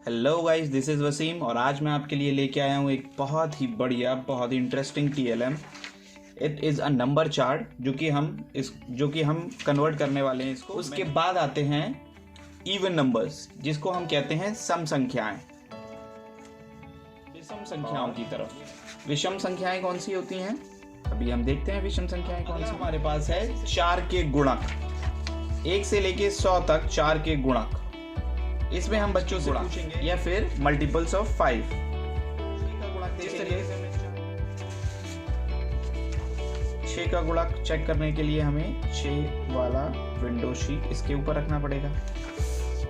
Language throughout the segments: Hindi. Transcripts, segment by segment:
Hello guys, this is Waseem और आज मैं आपके लिए लेके आया हूँ एक बहुत ही बढ़िया, बहुत ही interesting TLM। It is a number chart जो कि हम कन्वर्ट करने वाले हैं इसको। उसके बाद आते हैं इवन नंबर्स, जिसको हम कहते हैं सम संख्याएं। विषम संख्याओं की तरफ। विषम संख्याएं कौन सी होती हैं? अभी हम देखते हैं विषम संख्याएं कौन सी। हमारे पास है 4 के गुणक, 1 से लेके 100 तक 4 के गुणक। इसमें हम बच्चों से पूछेंगे या फिर मल्टीपल्स ऑफ 5। 6 का गुणक चेक करने के लिए हमें 6 वाला विंडो शीट इसके ऊपर रखना पड़ेगा।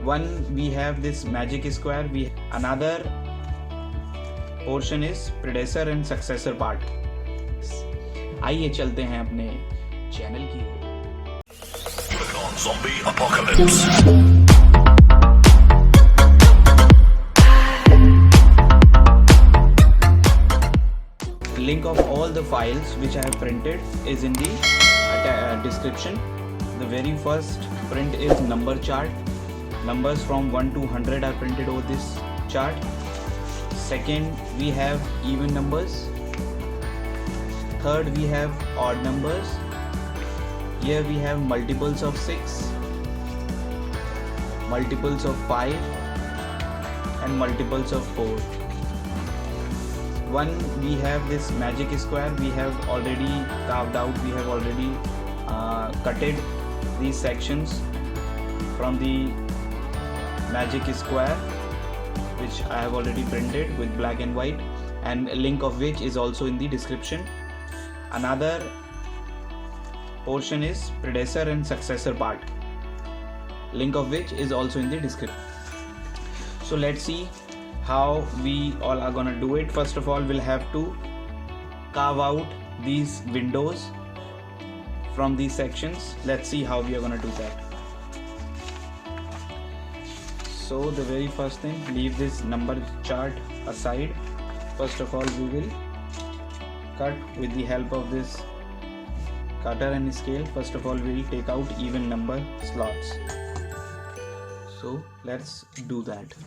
1 we have this magic square, we another portion is predecessor and successor part। आइए चलते हैं अपने चैनल की Zombie Apocalypse. Link of all the files which I have printed is in the description. The very first print is number chart. Numbers from 1 to 100 are printed over this chart. Second, we have even numbers. Third, we have odd numbers. Here we have multiples of 6, multiples of 5 and multiples of 4. One, we have this magic square. We have already carved out, we have already cutted these sections from the magic square, which I have already printed with black and white, and a link of which is also in the description. Another portion is predecessor and successor part, link of which is also in the description. So let's see how we all are gonna do it. First of all, we'll have to carve out these windows from these sections. Let's see how we are gonna do that. So the very first thing, leave this number chart aside. First of all, we will cut with the help of this cutter and scale. First of all, we will take out even number slots. So let's do that.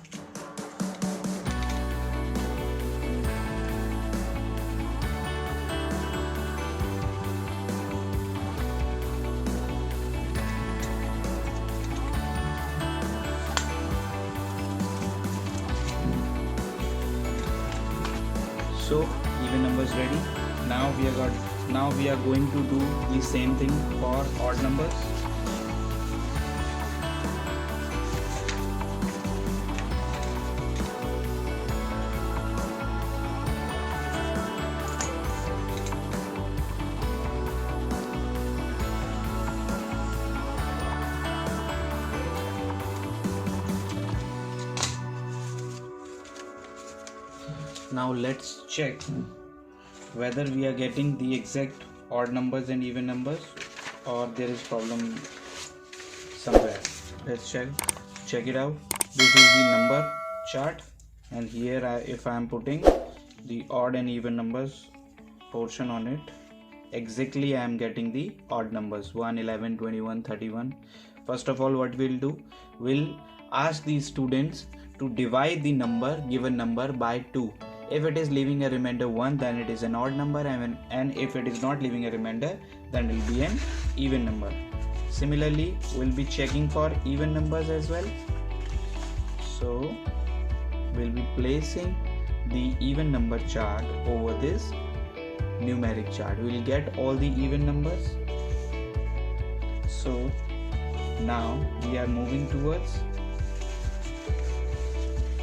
So even numbers ready. Now we are going to do the same thing for odd numbers. Now let's check whether we are getting the exact odd numbers and even numbers, or there is problem somewhere. Let's check it out. This is the number chart, and here if I am putting the odd and even numbers portion on it, exactly I am getting the odd numbers 1, 11, 21, 31. First of all, what we'll do, we'll ask the students to divide the given number by 2. If it is leaving a remainder 1, then it is an odd number, and if it is not leaving a remainder, then it will be an even number. Similarly, we'll be checking for even numbers as well. So we'll be placing the even number chart over this numeric chart. We'll get all the even numbers. So now we are moving towards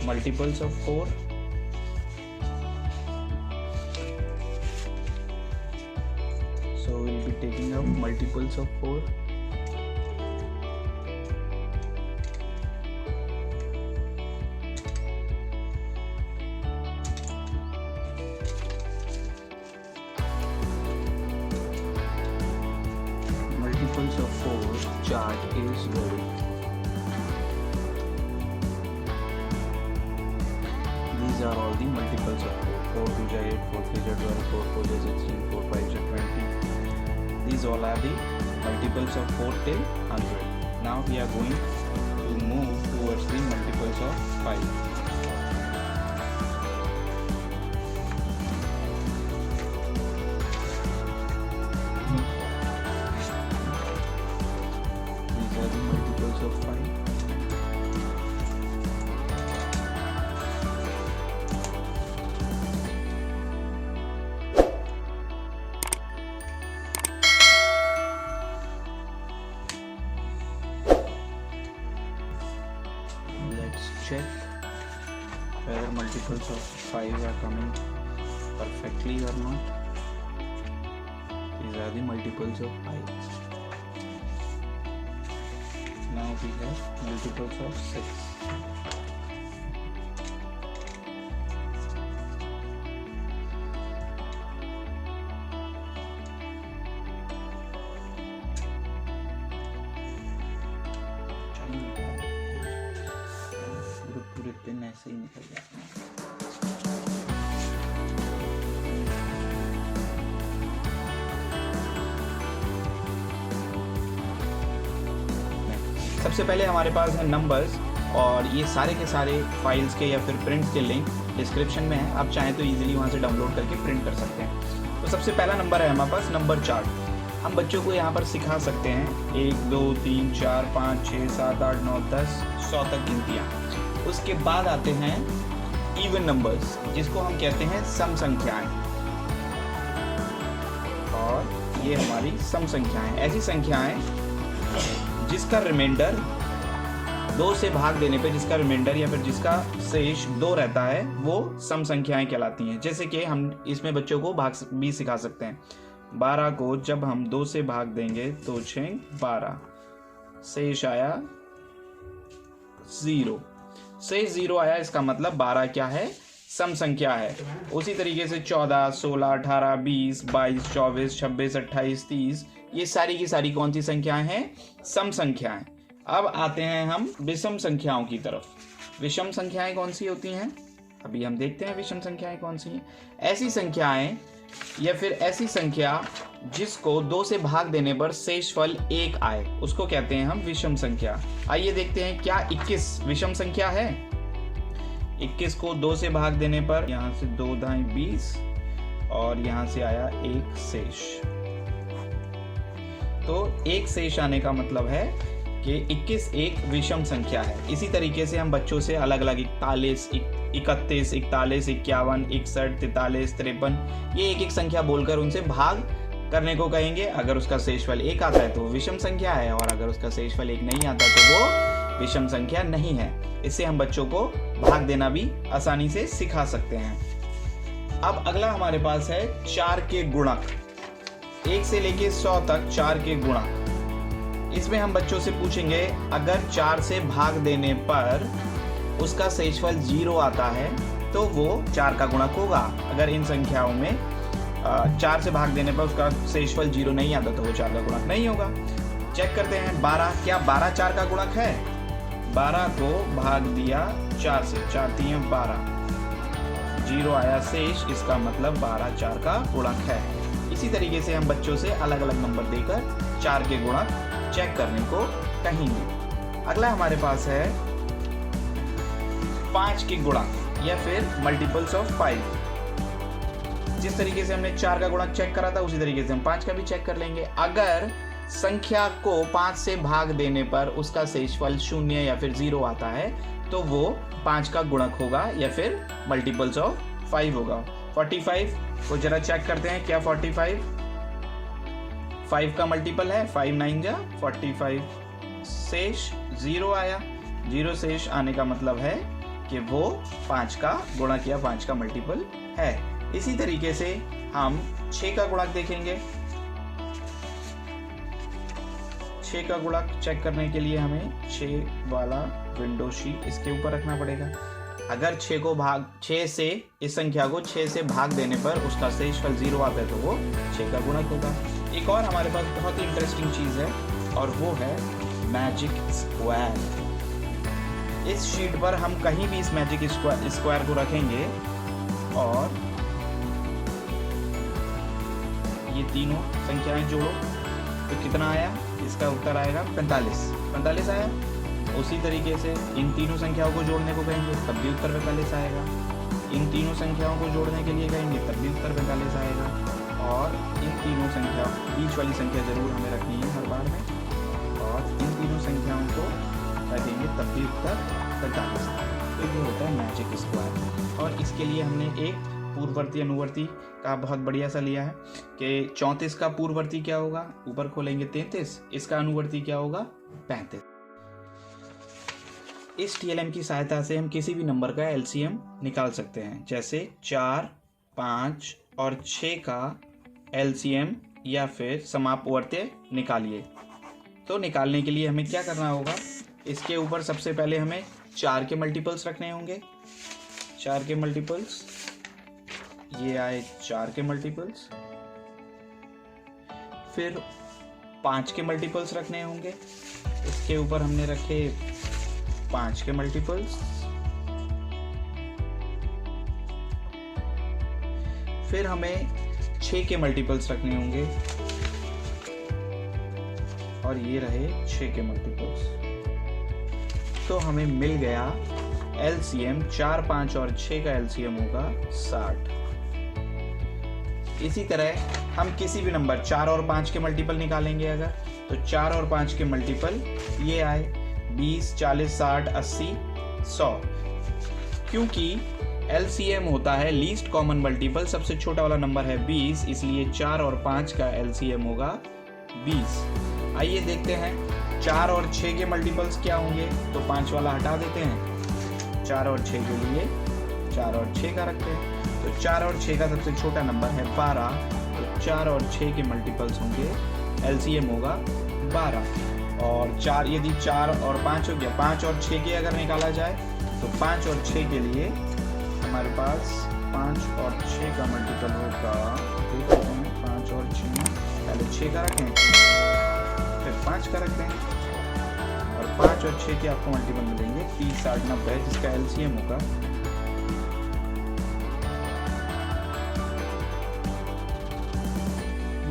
multiples of 4. So we'll be taking out multiples of 4. Multiples of 4 chart is ready. These are all the multiples of 4. 4 2 is 8, 4 3 is 12, 4 4 is 16, 4 5 is 20. These all are the multiples of 4 till 100. Now we are going to move towards the multiples of 5. whether multiples of 5 are coming perfectly or not. These are the multiples of 5. Now we have multiples of 6. पूरे दिन ऐसे ही निकल जाते हैं। सबसे पहले हमारे पास है नंबर्स, और ये सारे के सारे फाइल्स के या फिर प्रिंट्स के लिंक डिस्क्रिप्शन में है। आप चाहें तो इजीली वहाँ से डाउनलोड करके प्रिंट कर सकते हैं। तो सबसे पहला नंबर है हमारे पास नंबर चार्ट। हम बच्चों को यहाँ पर सिखा सकते हैं 1 2 3 4 5 6 7 8 9 10 100 तक गिनतियाँ। उसके बाद आते हैं इवन नंबर्स, जिसको हम कहते हैं सम संख्याएं, और ये हमारी सम संख्याएं, ऐसी संख्याएं जिसका रिमाइंडर 2 से भाग देने पे जिसका रिमाइंडर या फिर जिसका शेष 2 रहता है, वो सम संख्याएं कहलाती हैं। जैसे कि हम इसमें बच्चों को भाग भी सिखा सकते हैं। 12 को जब हम 2 से भाग देंगे तो 6 12, शेष आया 0। शेष 0 आया, इसका मतलब 12 क्या है, सम संख्या है। उसी तरीके से 14 16 18 20 22 24 26 28 30, ये सारी की सारी कौन सी संख्याएं हैं, सम संख्याएं। अब आते हैं हम विषम संख्याओं की तरफ। विषम संख्याएं कौन सी होती हैं, अभी हम देखते हैं विषम संख्याएं कौन सी हैं। ऐसी संख्याएं या फिर ऐसी संख्या जिसको 2 से भाग देने पर शेषफल 1 आए, उसको कहते हैं हम विषम संख्या। आइए देखते हैं, क्या 21 विषम संख्या है। 21 को 2 से भाग देने पर यहाँ से 2 दाएं 20 और यहाँ से आया 1 शेष। तो 1 शेष आने का मतलब है कि 21 एक विषम संख्या है। इसी तरीके से हम बच्चों से अलग अलग 41 31 41 51 61 43 53 ये एक एक संख्या बोलकर उनसे भाग करने को कहेंगे। अगर उसका शेषफल 1 आता है तो विषम संख्या है, और अगर उसका शेषफल 1 नहीं आता तो वो विषम संख्या नहीं है। इससे हम बच्चों को भाग देना भी आसानी से सिखा सकते हैं। अब अगला हमारे पास है 4 के गुणक। 1 से लेके 100 तक 4 के गुणक। इसमें हम बच्चों से पूछेंगे, अगर 4 से भाग देने पर उसका शेषफल 0 आता है तो वो 4 का गुणक होगा। अगर इन संख्याओं में 4 से भाग देने पर उसका शेषफल 0 नहीं आता तो वो 4 का गुणक नहीं होगा। चेक करते हैं 12, क्या 12 4 का गुणक है। 12 को भाग दिया 4 से, 4 3 12, 0 आया शेष, इसका मतलब 12 4 का गुणक है। इसी तरीके से हम बच्चों से अलग अलग नंबर देकर 4 के गुणक चेक करने को कहेंगे। अगला हमारे पास है 5 के गुणक या फिर मल्टीपल्स ऑफ 5। जिस तरीके से हमने 4 का गुणक चेक करा था उसी तरीके से हम 5 का भी चेक कर लेंगे। अगर संख्या को 5 से भाग देने पर उसका शेषफल 0 या फिर 0 आता है तो वो 5 का गुणक होगा या फिर मल्टीपल्स ऑफ 5 होगा। 45 को जरा चेक करते हैं, क्या 45 5 का मल्टीपल है। 5 9 जा 45, शेष 0 आया। 0 शेष आने का मतलब है कि वो 5 का गुणक या 5 का मल्टीपल है। इसी तरीके से हम 6 का गुणक देखेंगे। 6 का गुणक चेक करने के लिए हमें 6 वाला विंडो शीट इसके ऊपर रखना पड़ेगा। अगर 6 से इस संख्या को 6 से भाग देने पर उसका शेषफल 0 आता है तो वो 6 का गुणक होगा। एक और हमारे पास बहुत ही इंटरेस्टिंग चीज़ है और वो है मैजिक स्क्वायर। इस शीट पर हम कहीं भी इस मैजिक स्क्वायर को रखेंगे और ये तीनों संख्याएं जोड़ो तो कितना आया, इसका उत्तर आएगा 45 आया। उसी तरीके से इन तीनों संख्याओं को जोड़ने को कहेंगे तब भी उत्तर 45 आएगा। इन तीनों संख्याओं को जोड़ने के लिए कहेंगे तब भी उत्तर 45 आएगा। और इन तीनों संख्याओं, बीच वाली संख्या जरूर हमें रखनी है हर बार में, और इन तीनों संख्याओं को रखेंगे तब भी उत्तर 45 आएगा। तो ये होता है मैजिक स्क्वायर। और इसके लिए हमने एक पूर्ववर्ती अनुवर्ती का बहुत बढ़िया सा लिया है कि 34 का पूर्ववर्ती क्या होगा, ऊपर खोलेंगे 33, इसका अनुवर्ती क्या होगा 35। इस TLM की सहायता से हम किसी भी नंबर का LCM निकाल सकते हैं, जैसे 4, 5 और 6 का LCM या फिर समापवर्त्य निकालिए। तो निकालने के लिए हमें क्या करना होगा, इसके ऊपर सबसे पहले हमें 4 के मल्टीपल्स रखने होंगे। 4 के मल्टीपल्स, ये आए 4 के मल्टीपल्स। फिर 5 के मल्टीपल्स रखने होंगे, इसके ऊपर हमने रखे 5 के मल्टीपल्स। फिर हमें 6 के मल्टीपल्स रखने होंगे और ये रहे 6 के मल्टीपल्स। तो हमें मिल गया LCM, 4, 5 और 6 का LCM होगा 60। इसी तरह हम किसी भी नंबर 4 और 5 के मल्टीपल निकालेंगे अगर, तो 4 और 5 के मल्टीपल ये आए 20, 40, 60, 80, 100। क्योंकि LCM होता है लीस्ट कॉमन मल्टीपल, सबसे छोटा वाला नंबर है 20, इसलिए 4 और 5 का LCM होगा 20। आइए देखते हैं 4 और 6 के मल्टीपल्स क्या होंगे। तो 5 वाला हटा देते हैं, 4 और 6 के लिए 4 और 6 का रखते हैं। तो 4 और 6 का सबसे छोटा नंबर है 12, तो 4 और 6 के मल्टीपल्स होंगे, LCM होगा 12। और 4 यदि 4 और 5 हो गया, 5 और 6 के अगर निकाला जाए तो 5 और 6 के लिए हमारे पास 5 और 6 का मल्टीपल होगा, देख लेते हैं 5 और 6, पहले 6 का रखें फिर 5 का रखते हैं, और 5 और 6 के आपको मल्टीपल मिलेंगे 30, 60, 90, जिसका LCM होगा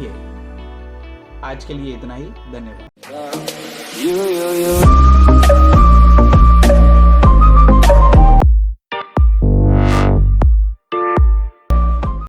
ये। आज के लिए इतना ही, धन्यवाद।